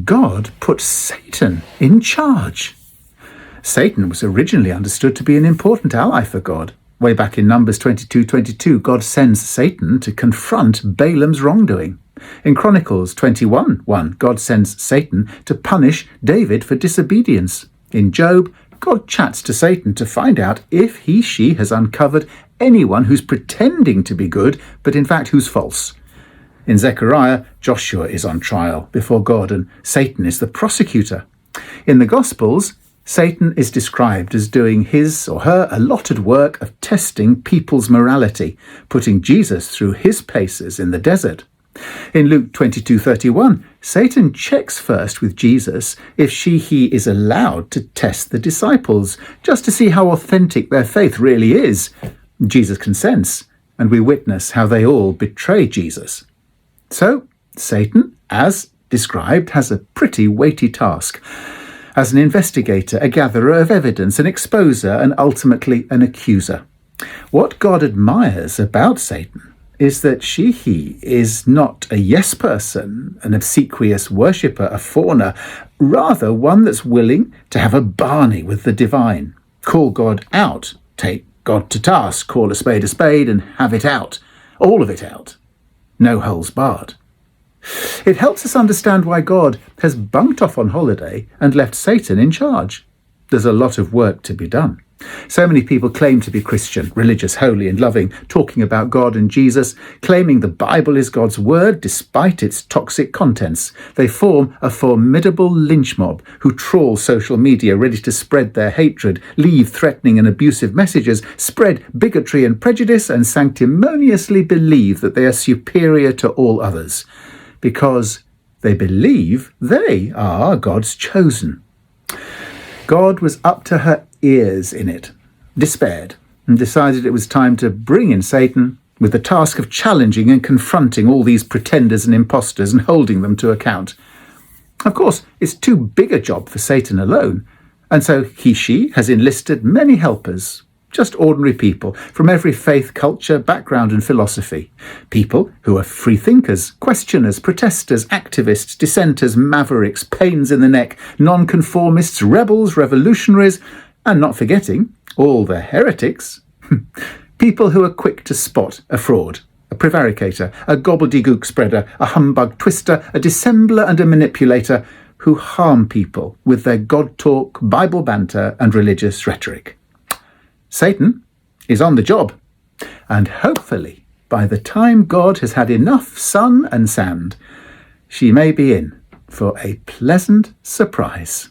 God put Satan in charge. Satan was originally understood to be an important ally for God. Way back in Numbers 22:22, God sends Satan to confront Balaam's wrongdoing. In Chronicles 21:1, God sends Satan to punish David for disobedience. In Job, God chats to Satan to find out if she has uncovered anyone who's pretending to be good, but in fact who's false. In Zechariah, Joshua is on trial before God and Satan is the prosecutor. In the Gospels, Satan is described as doing his or her allotted work of testing people's morality, putting Jesus through his paces in the desert. In Luke 22:31, Satan checks first with Jesus if he is allowed to test the disciples, just to see how authentic their faith really is. Jesus consents, and we witness how they all betray Jesus. So, Satan, as described, has a pretty weighty task. As an investigator, a gatherer of evidence, an exposer, and ultimately an accuser. What God admires about Satan is that he is not a yes person, an obsequious worshipper, a fawner, rather one that's willing to have a barney with the divine. Call God out, take God to task, call a spade, and have it out. All of it out. No holes barred. It helps us understand why God has bunked off on holiday and left Satan in charge. There's a lot of work to be done. So many people claim to be Christian, religious, holy and loving, talking about God and Jesus, claiming the Bible is God's word despite its toxic contents. They form a formidable lynch mob who trawl social media ready to spread their hatred, leave threatening and abusive messages, spread bigotry and prejudice, and sanctimoniously believe that they are superior to all others because they believe they are God's chosen. God was up to her ears in it, despaired, and decided it was time to bring in Satan with the task of challenging and confronting all these pretenders and impostors and holding them to account. Of course, it's too big a job for Satan alone, and so she has enlisted many helpers, just ordinary people from every faith, culture, background and philosophy. People who are free thinkers, questioners, protesters, activists, dissenters, mavericks, pains in the neck, nonconformists, rebels, revolutionaries, and not forgetting all the heretics. People who are quick to spot a fraud, a prevaricator, a gobbledygook spreader, a humbug twister, a dissembler and a manipulator who harm people with their God talk, Bible banter and religious rhetoric. Satan is on the job, and hopefully by the time God has had enough sun and sand, she may be in for a pleasant surprise.